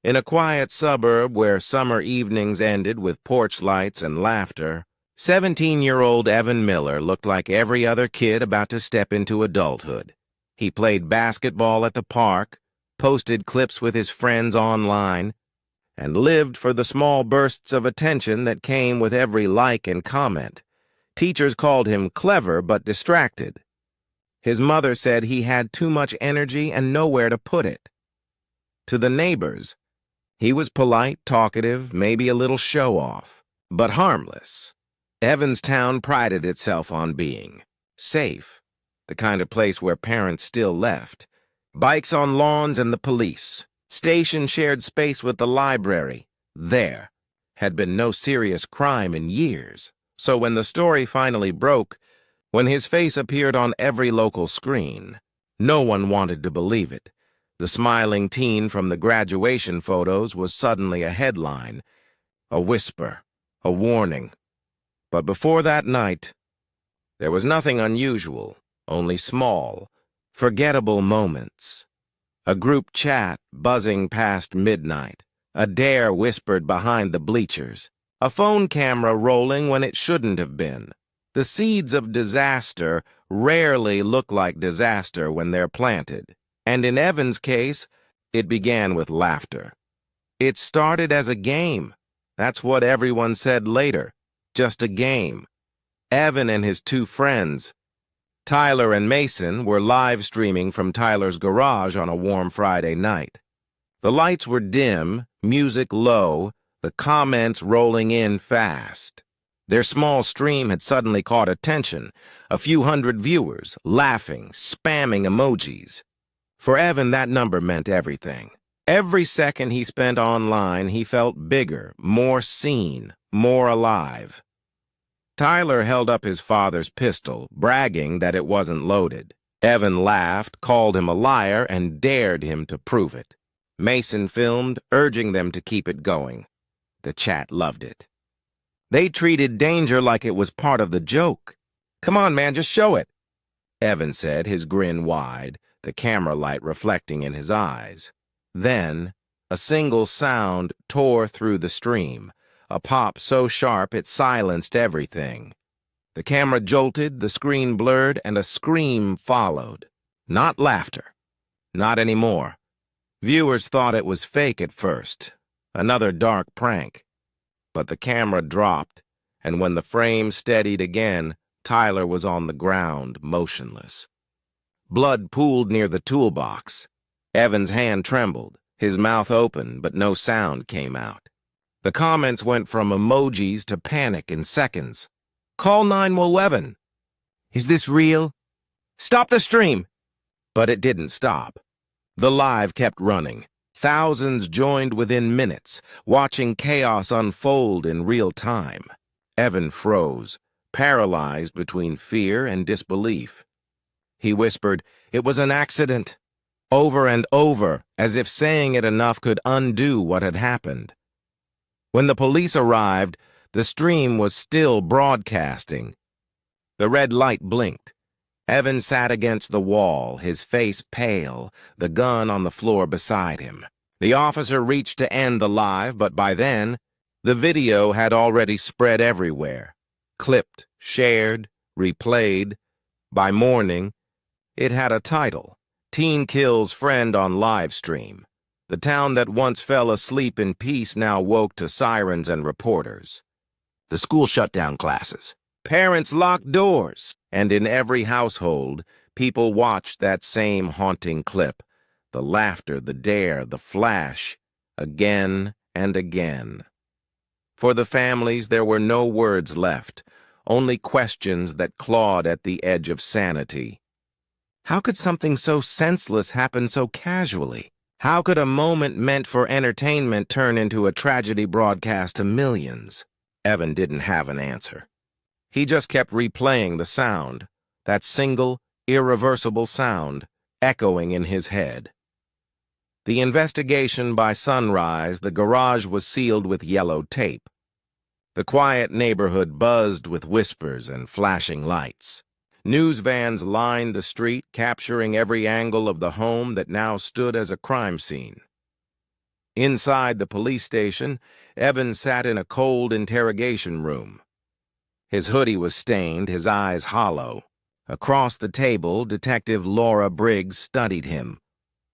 In a quiet suburb where summer evenings ended with porch lights and laughter, 17-year-old Evan Miller looked like every other kid about to step into adulthood. He played basketball at the park, posted clips with his friends online, and lived for the small bursts of attention that came with every like and comment. Teachers called him clever but distracted. His mother said he had too much energy and nowhere to put it. To the neighbors, he was polite, talkative, maybe a little show-off, but harmless. Evanstown prided itself on being safe, the kind of place where parents still left. Bikes on lawns and the police. Station shared space with the library. There had been no serious crime in years. So when the story finally broke, when his face appeared on every local screen, no one wanted to believe it. The smiling teen from the graduation photos was suddenly a headline, a whisper, a warning. But before that night, there was nothing unusual, only small, forgettable moments. A group chat buzzing past midnight, a dare whispered behind the bleachers, a phone camera rolling when it shouldn't have been. The seeds of disaster rarely look like disaster when they're planted. And in Evan's case, it began with laughter. It started as a game. That's what everyone said later. Just a game. Evan and his two friends, Tyler and Mason, were live streaming from Tyler's garage on a warm Friday night. The lights were dim, music low, the comments rolling in fast. Their small stream had suddenly caught attention, a few hundred viewers, laughing, spamming emojis. For Evan, that number meant everything. Every second he spent online, he felt bigger, more seen, more alive. Tyler held up his father's pistol, bragging that it wasn't loaded. Evan laughed, called him a liar, and dared him to prove it. Mason filmed, urging them to keep it going. The chat loved it. They treated danger like it was part of the joke. "Come on, man, just show it," Evan said, his grin wide, the camera light reflecting in his eyes. Then, a single sound tore through the stream, a pop so sharp it silenced everything. The camera jolted, the screen blurred, and a scream followed. Not laughter. Not anymore. Viewers thought it was fake at first, another dark prank. But the camera dropped, and when the frame steadied again, Tyler was on the ground, motionless. Blood pooled near the toolbox. Evan's hand trembled, his mouth open, but no sound came out. The comments went from emojis to panic in seconds. "Call 911. Is this real? Stop the stream!" But it didn't stop. The live kept running. Thousands joined within minutes, watching chaos unfold in real time. Evan froze, paralyzed between fear and disbelief. He whispered, "It was an accident," over and over, as if saying it enough could undo what had happened. When the police arrived, the stream was still broadcasting. The red light blinked. Evan sat against the wall, his face pale, the gun on the floor beside him. The officer reached to end the live, but by then, the video had already spread everywhere. Clipped, shared, replayed. By morning, it had a title, "Teen Kills Friend on Live Stream." The town that once fell asleep in peace now woke to sirens and reporters. The school shut down classes. Parents locked doors. And in every household, people watched that same haunting clip. The laughter, the dare, the flash, again and again. For the families, there were no words left, only questions that clawed at the edge of sanity. How could something so senseless happen so casually? How could a moment meant for entertainment turn into a tragedy broadcast to millions? Evan didn't have an answer. He just kept replaying the sound, that single, irreversible sound, echoing in his head. The investigation by sunrise, the garage was sealed with yellow tape. The quiet neighborhood buzzed with whispers and flashing lights. News vans lined the street, capturing every angle of the home that now stood as a crime scene. Inside the police station, Evans sat in a cold interrogation room. His hoodie was stained, his eyes hollow. Across the table, Detective Laura Briggs studied him.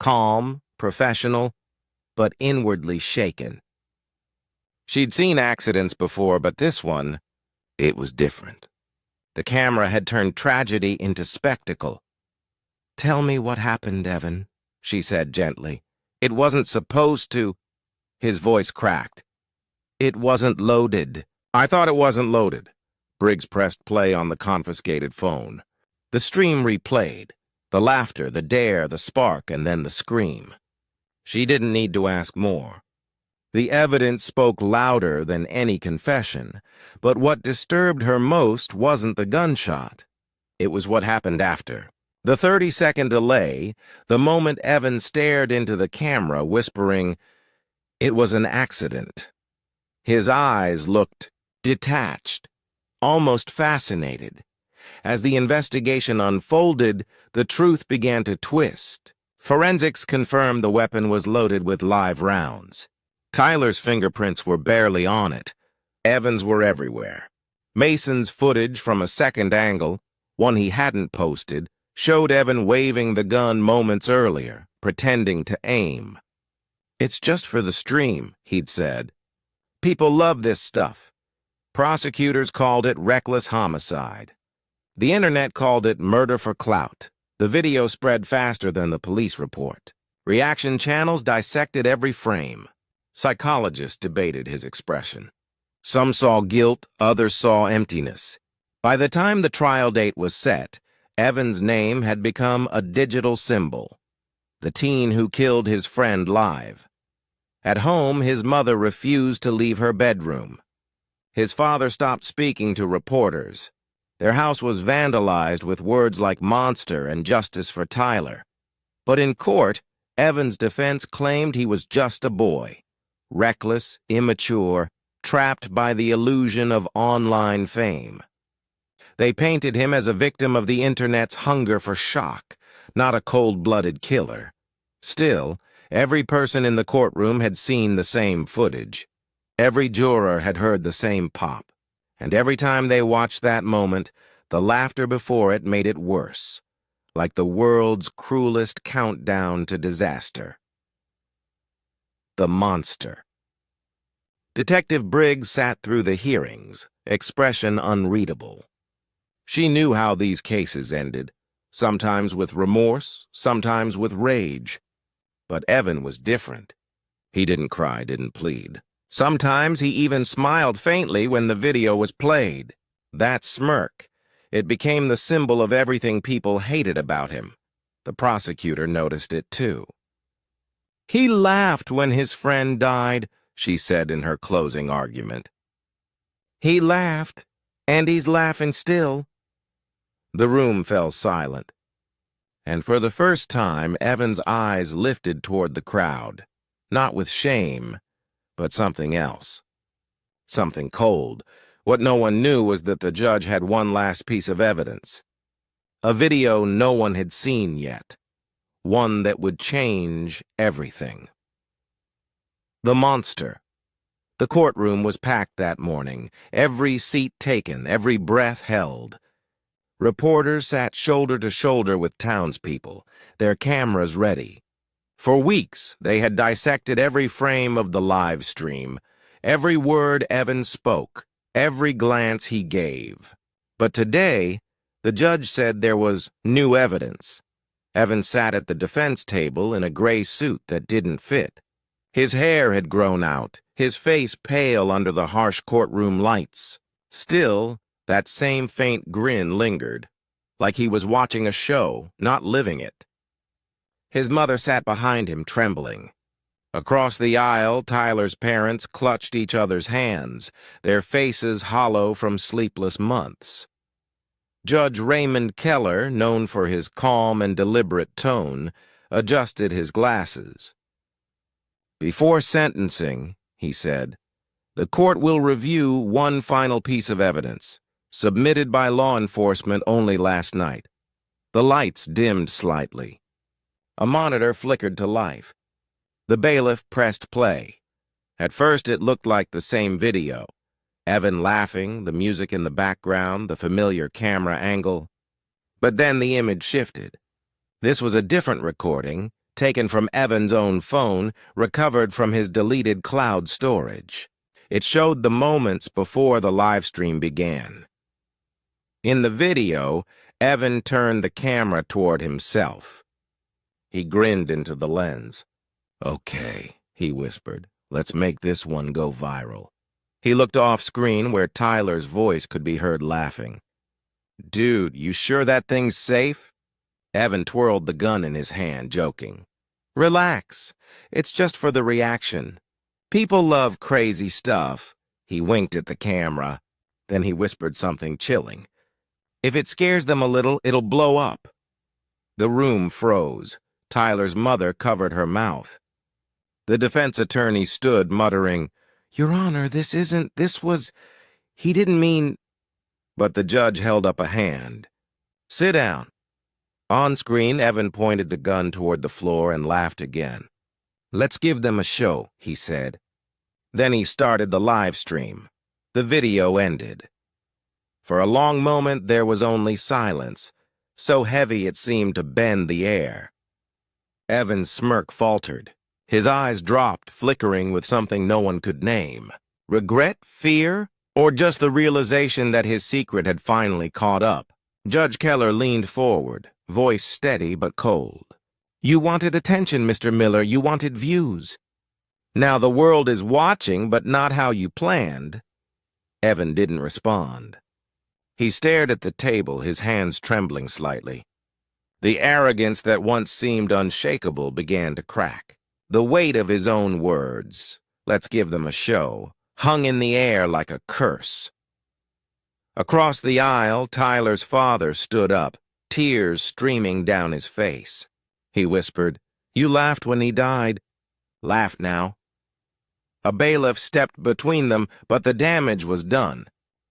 Calm, professional, but inwardly shaken. She'd seen accidents before, but this one, it was different. The camera had turned tragedy into spectacle. "Tell me what happened, Evan," she said gently. "It wasn't supposed to—" His voice cracked. "It wasn't loaded." "I thought it wasn't loaded." Briggs pressed play on the confiscated phone. The stream replayed. The laughter, the dare, the spark, and then the scream. She didn't need to ask more. The evidence spoke louder than any confession, but what disturbed her most wasn't the gunshot. It was what happened after. The 30-second delay, the moment Evan stared into the camera, whispering, "It was an accident." His eyes looked detached, almost fascinated. As the investigation unfolded, the truth began to twist. Forensics confirmed the weapon was loaded with live rounds. Tyler's fingerprints were barely on it. Evans were everywhere. Mason's footage from a second angle, one he hadn't posted, showed Evan waving the gun moments earlier, pretending to aim. "It's just for the stream," he'd said. "People love this stuff." Prosecutors called it reckless homicide. The internet called it murder for clout. The video spread faster than the police report. Reaction channels dissected every frame. Psychologists debated his expression. Some saw guilt, others saw emptiness. By the time the trial date was set, Evan's name had become a digital symbol. The teen who killed his friend live. At home, his mother refused to leave her bedroom. His father stopped speaking to reporters. Their house was vandalized with words like monster and justice for Tyler. But in court, Evans' defense claimed he was just a boy. Reckless, immature, trapped by the illusion of online fame. They painted him as a victim of the internet's hunger for shock, not a cold-blooded killer. Still, every person in the courtroom had seen the same footage. Every juror had heard the same pop. And every time they watched that moment, the laughter before it made it worse, like the world's cruelest countdown to disaster. The monster. Detective Briggs sat through the hearings, expression unreadable. She knew how these cases ended, sometimes with remorse, sometimes with rage. But Evan was different. He didn't cry, didn't plead. Sometimes he even smiled faintly when the video was played. That smirk, it became the symbol of everything people hated about him. The prosecutor noticed it too. "He laughed when his friend died," she said in her closing argument. "He laughed, and he's laughing still." The room fell silent. And for the first time, Evan's eyes lifted toward the crowd, not with shame, but something else. Something cold. What no one knew was that the judge had one last piece of evidence. A video no one had seen yet. One that would change everything. The monster. The courtroom was packed that morning, every seat taken, every breath held. Reporters sat shoulder to shoulder with townspeople, their cameras ready. For weeks, they had dissected every frame of the live stream, every word Evan spoke, every glance he gave. But today, the judge said there was new evidence. Evan sat at the defense table in a gray suit that didn't fit. His hair had grown out, his face pale under the harsh courtroom lights. Still, that same faint grin lingered, like he was watching a show, not living it. His mother sat behind him, trembling. Across the aisle, Tyler's parents clutched each other's hands, their faces hollow from sleepless months. Judge Raymond Keller, known for his calm and deliberate tone, adjusted his glasses. "Before sentencing," he said, "the court will review one final piece of evidence, submitted by law enforcement only last night." The lights dimmed slightly. A monitor flickered to life. The bailiff pressed play. At first, it looked like the same video. Evan laughing, the music in the background, the familiar camera angle. But then the image shifted. This was a different recording, taken from Evan's own phone, recovered from his deleted cloud storage. It showed the moments before the live stream began. In the video, Evan turned the camera toward himself. He grinned into the lens. "Okay," he whispered. "Let's make this one go viral." He looked off-screen where Tyler's voice could be heard laughing. "Dude, you sure that thing's safe?" Evan twirled the gun in his hand, joking. "Relax. It's just for the reaction. People love crazy stuff." He winked at the camera. Then he whispered something chilling. "If it scares them a little, it'll blow up." The room froze. Tyler's mother covered her mouth. The defense attorney stood, muttering, "Your Honor, he didn't mean—" But the judge held up a hand. "Sit down." On screen, Evan pointed the gun toward the floor and laughed again. "Let's give them a show," he said. Then he started the live stream. The video ended. For a long moment, there was only silence, so heavy it seemed to bend the air. Evan's smirk faltered. His eyes dropped, flickering with something no one could name. Regret? Fear? Or just the realization that his secret had finally caught up? Judge Keller leaned forward, voice steady but cold. "You wanted attention, Mr. Miller. You wanted views. Now the world is watching, but not how you planned." Evan didn't respond. He stared at the table, his hands trembling slightly. The arrogance that once seemed unshakable began to crack. The weight of his own words, "Let's give them a show," hung in the air like a curse. Across the aisle, Tyler's father stood up, tears streaming down his face. He whispered, "You laughed when he died. Laugh now." A bailiff stepped between them, but the damage was done.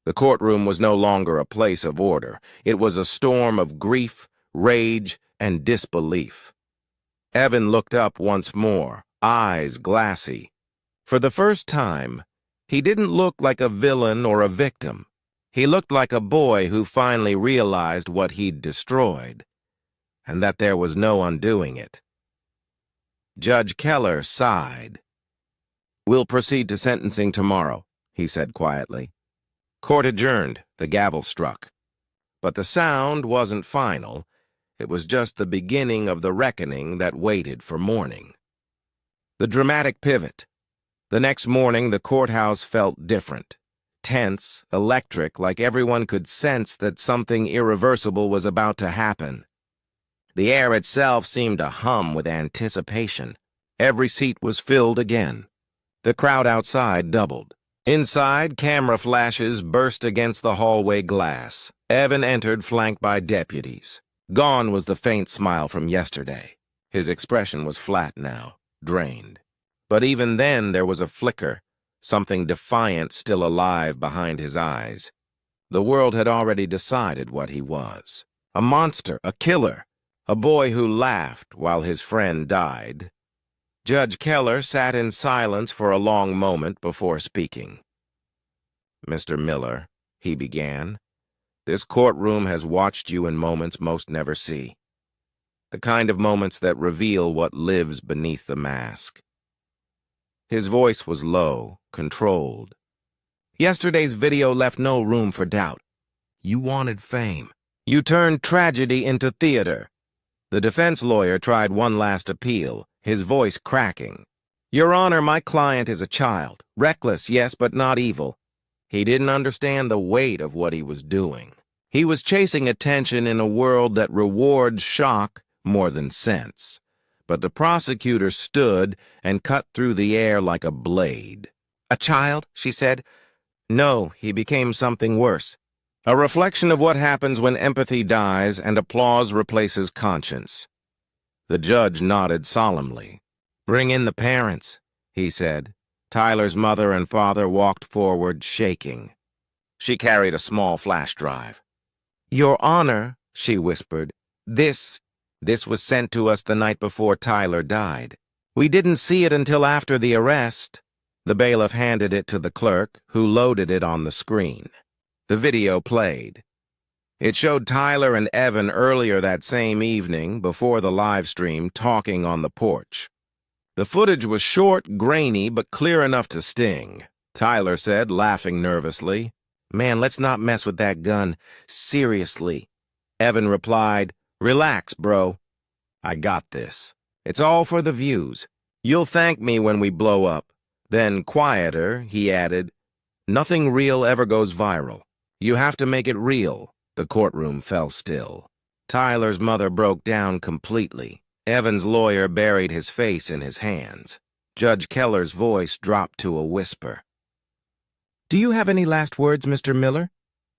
The courtroom was no longer a place of order. It was a storm of grief, rage, and disbelief. Evan looked up once more, eyes glassy. For the first time, he didn't look like a villain or a victim. He looked like a boy who finally realized what he'd destroyed, and that there was no undoing it. Judge Keller sighed. "We'll proceed to sentencing tomorrow," he said quietly. Court adjourned, the gavel struck. But the sound wasn't final. It was just the beginning of the reckoning that waited for morning. The dramatic pivot. The next morning, the courthouse felt different. Tense, electric, like everyone could sense that something irreversible was about to happen. The air itself seemed to hum with anticipation. Every seat was filled again. The crowd outside doubled. Inside, camera flashes burst against the hallway glass. Evan entered, flanked by deputies. Gone was the faint smile from yesterday. His expression was flat now, drained. But even then there was a flicker, something defiant still alive behind his eyes. The world had already decided what he was. A monster, a killer, a boy who laughed while his friend died. Judge Keller sat in silence for a long moment before speaking. "Mr. Miller," he began, "this courtroom has watched you in moments most never see. The kind of moments that reveal what lives beneath the mask." His voice was low, controlled. "Yesterday's video left no room for doubt. You wanted fame. You turned tragedy into theater." The defense lawyer tried one last appeal, his voice cracking. "Your Honor, my client is a child. Reckless, yes, but not evil. He didn't understand the weight of what he was doing. He was chasing attention in a world that rewards shock more than sense." But the prosecutor stood and cut through the air like a blade. "A child?" she said. "No, he became something worse. A reflection of what happens when empathy dies and applause replaces conscience." The judge nodded solemnly. "Bring in the parents," he said. Tyler's mother and father walked forward, shaking. She carried a small flash drive. "Your Honor," she whispered, This was sent to us the night before Tyler died." We didn't see it until after the arrest. The bailiff handed it to the clerk, who loaded it on the screen. The video played. It showed Tyler and Evan earlier that same evening, before the live stream, talking on the porch. The footage was short, grainy, but clear enough to sting. Tyler said, laughing nervously, "Man, let's not mess with that gun. Seriously." Evan replied, "Relax, bro. I got this. It's all for the views. You'll thank me when we blow up." Then, quieter, he added, "Nothing real ever goes viral. You have to make it real." The courtroom fell still. Tyler's mother broke down completely. Evan's lawyer buried his face in his hands. Judge Keller's voice dropped to a whisper. "Do you have any last words, Mr. Miller?"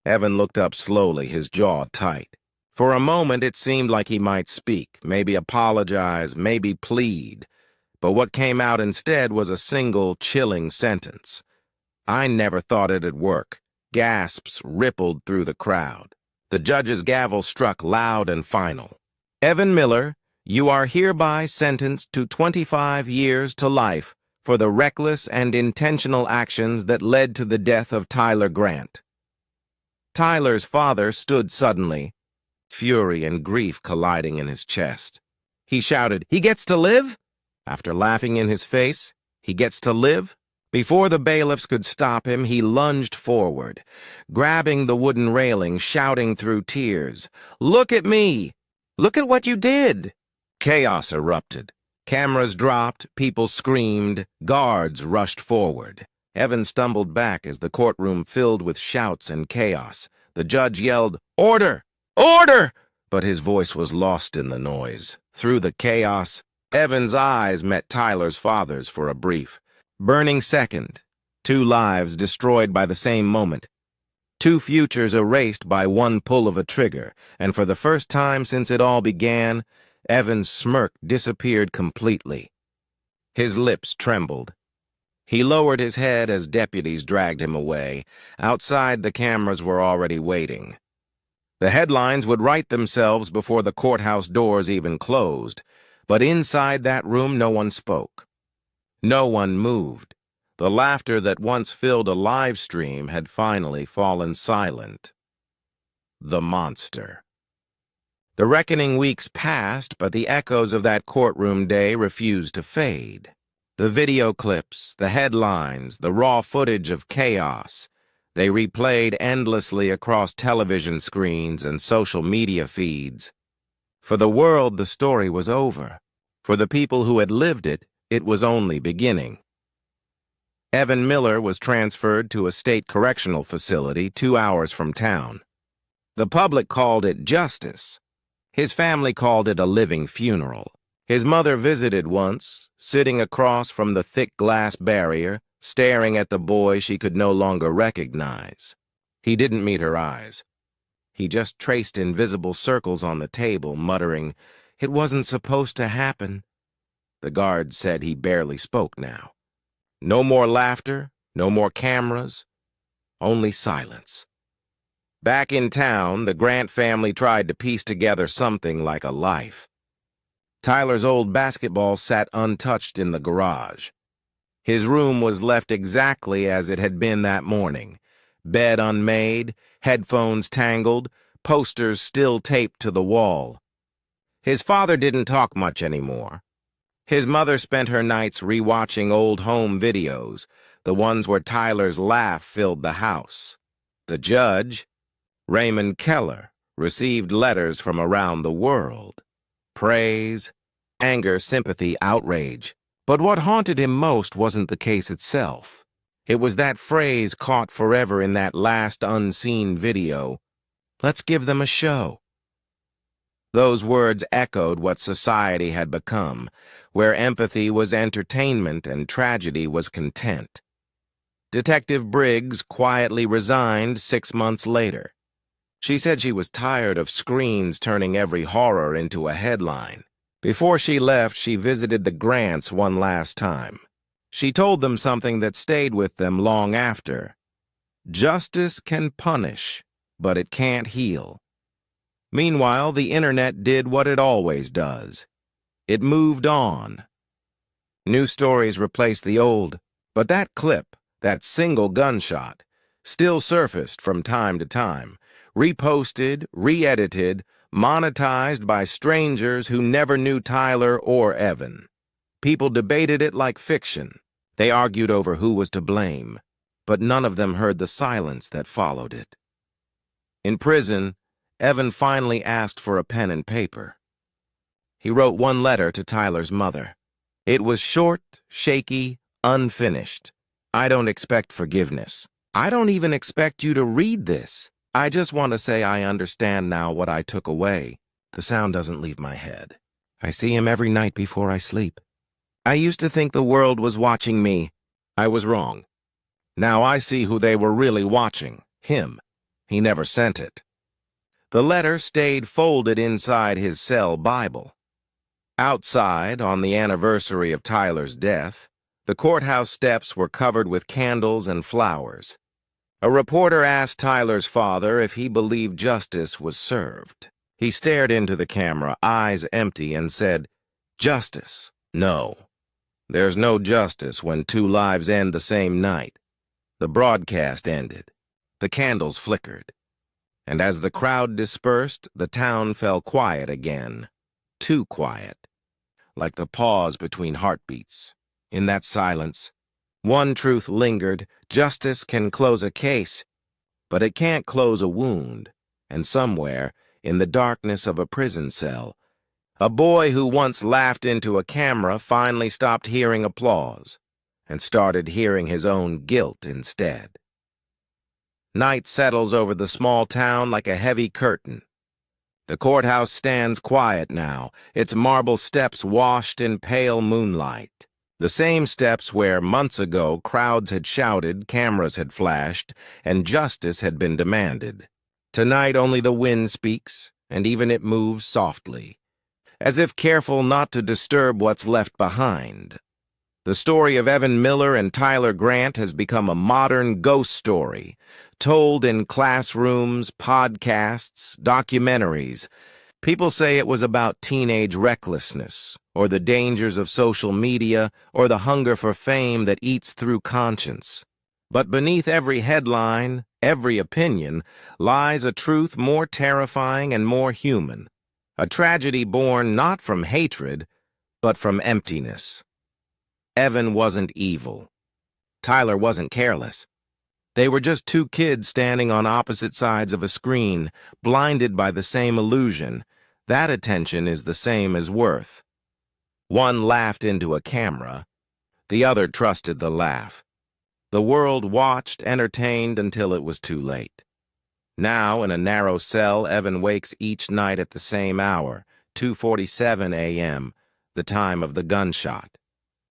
Evan looked up slowly, his jaw tight. For a moment it seemed like he might speak, maybe apologize, maybe plead. But what came out instead was a single, chilling sentence. "I never thought it'd work." Gasps rippled through the crowd. The judge's gavel struck loud and final. "Evan Miller, you are hereby sentenced to 25 years to life for the reckless and intentional actions that led to the death of Tyler Grant." Tyler's father stood suddenly, fury and grief colliding in his chest. He shouted, "He gets to live?" After laughing in his face, "He gets to live?" Before the bailiffs could stop him, he lunged forward, grabbing the wooden railing, shouting through tears, "Look at me! Look at what you did!" Chaos erupted. Cameras dropped, people screamed, guards rushed forward. Evan stumbled back as the courtroom filled with shouts and chaos. The judge yelled, "Order! Order!" But his voice was lost in the noise. Through the chaos, Evan's eyes met Tyler's father's for a brief, burning second. 2 lives destroyed by the same moment. 2 futures erased by one pull of a trigger, and for the first time since it all began, Evan's smirk disappeared completely. His lips trembled. He lowered his head as deputies dragged him away. Outside, the cameras were already waiting. The headlines would write themselves before the courthouse doors even closed, but inside that room no one spoke. No one moved. The laughter that once filled a live stream had finally fallen silent. The monster. The reckoning weeks passed, but the echoes of that courtroom day refused to fade. The video clips, the headlines, the raw footage of chaos, they replayed endlessly across television screens and social media feeds. For the world, the story was over. For the people who had lived it, it was only beginning. Evan Miller was transferred to a state correctional facility 2 hours from town. The public called it justice. His family called it a living funeral. His mother visited once, sitting across from the thick glass barrier, staring at the boy she could no longer recognize. He didn't meet her eyes. He just traced invisible circles on the table, muttering, "It wasn't supposed to happen." The guard said he barely spoke now. No more laughter, no more cameras, only silence. Back in town, the Grant family tried to piece together something like a life. Tyler's old basketball sat untouched in the garage. His room was left exactly as it had been that morning. Bed unmade, headphones tangled, posters still taped to the wall. His father didn't talk much anymore. His mother spent her nights rewatching old home videos, the ones where Tyler's laugh filled the house. The judge, Raymond Keller, received letters from around the world. Praise, anger, sympathy, outrage. But what haunted him most wasn't the case itself. It was that phrase caught forever in that last unseen video, "Let's give them a show." Those words echoed what society had become, where empathy was entertainment and tragedy was content. Detective Briggs quietly resigned 6 months later. She said she was tired of screens turning every horror into a headline. Before she left, she visited the Grants one last time. She told them something that stayed with them long after. Justice can punish, but it can't heal. Meanwhile, the internet did what it always does. It moved on. New stories replaced the old, but that clip, that single gunshot, still surfaced from time to time, reposted, re-edited, monetized by strangers who never knew Tyler or Evan. People debated it like fiction. They argued over who was to blame, but none of them heard the silence that followed it. In prison, Evan finally asked for a pen and paper. He wrote one letter to Tyler's mother. It was short, shaky, unfinished. "I don't expect forgiveness. I don't even expect you to read this. I just want to say I understand now what I took away. The sound doesn't leave my head. I see him every night before I sleep. I used to think the world was watching me. I was wrong. Now I see who they were really watching, him. He never sent it." The letter stayed folded inside his cell Bible. Outside, on the anniversary of Tyler's death, the courthouse steps were covered with candles and flowers. A reporter asked Tyler's father if he believed justice was served. He stared into the camera, eyes empty, and said, "Justice? No. There's no justice when two lives end the same night." The broadcast ended. The candles flickered. And as the crowd dispersed, the town fell quiet again. Too quiet. Like the pause between heartbeats. In that silence, one truth lingered: justice can close a case, but it can't close a wound. And somewhere, in the darkness of a prison cell, a boy who once laughed into a camera finally stopped hearing applause and started hearing his own guilt instead. Night settles over the small town like a heavy curtain. The courthouse stands quiet now, its marble steps washed in pale moonlight. The same steps where, months ago, crowds had shouted, cameras had flashed, and justice had been demanded. Tonight only the wind speaks, and even it moves softly, as if careful not to disturb what's left behind. The story of Evan Miller and Tyler Grant has become a modern ghost story, told in classrooms, podcasts, documentaries. People say it was about teenage recklessness, or the dangers of social media, or the hunger for fame that eats through conscience. But beneath every headline, every opinion, lies a truth more terrifying and more human. A tragedy born not from hatred, but from emptiness. Evan wasn't evil. Tyler wasn't careless. They were just two kids standing on opposite sides of a screen, blinded by the same illusion. That attention is the same as worth. One laughed into a camera. The other trusted the laugh. The world watched, entertained, until it was too late. Now, in a narrow cell, Evan wakes each night at the same hour, 2:47 a.m., the time of the gunshot.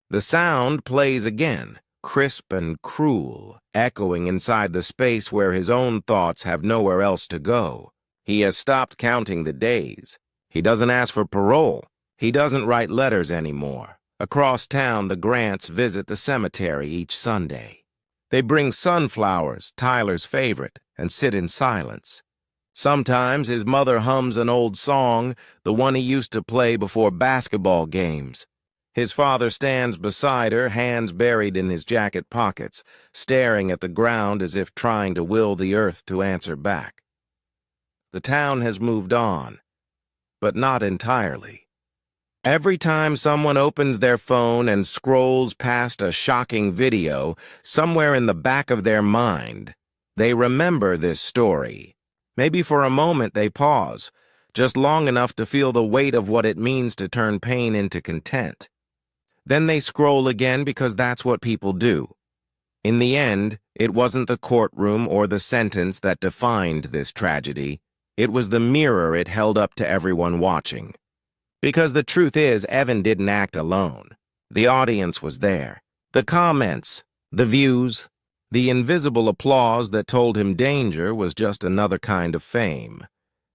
The sound plays again, crisp and cruel, echoing inside the space where his own thoughts have nowhere else to go. He has stopped counting the days. He doesn't ask for parole. He doesn't write letters anymore. Across town, the Grants visit the cemetery each Sunday. They bring sunflowers, Tyler's favorite, and sit in silence. Sometimes his mother hums an old song, the one he used to play before basketball games. His father stands beside her, hands buried in his jacket pockets, staring at the ground as if trying to will the earth to answer back. The town has moved on, but not entirely. Every time someone opens their phone and scrolls past a shocking video, somewhere in the back of their mind, they remember this story. Maybe for a moment they pause, just long enough to feel the weight of what it means to turn pain into content. Then they scroll again because that's what people do. In the end, it wasn't the courtroom or the sentence that defined this tragedy. It was the mirror it held up to everyone watching. Because the truth is, Evan didn't act alone. The audience was there. The comments, the views, the invisible applause that told him danger was just another kind of fame.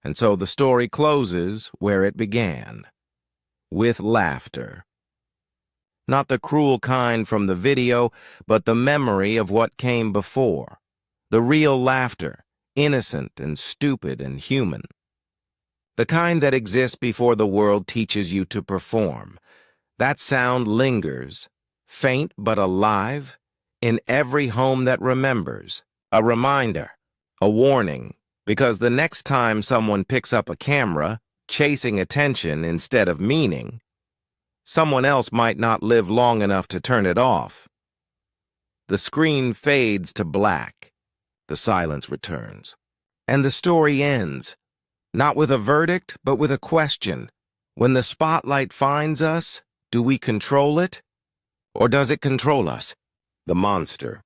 And so the story closes where it began, with laughter. Not the cruel kind from the video, but the memory of what came before. The real laughter, innocent and stupid and human. The kind that exists before the world teaches you to perform. That sound lingers, faint but alive, in every home that remembers. A reminder, a warning, because the next time someone picks up a camera, chasing attention instead of meaning, someone else might not live long enough to turn it off. The screen fades to black. The silence returns. And the story ends, not with a verdict, but with a question. When the spotlight finds us, do we control it? Or does it control us? The monster,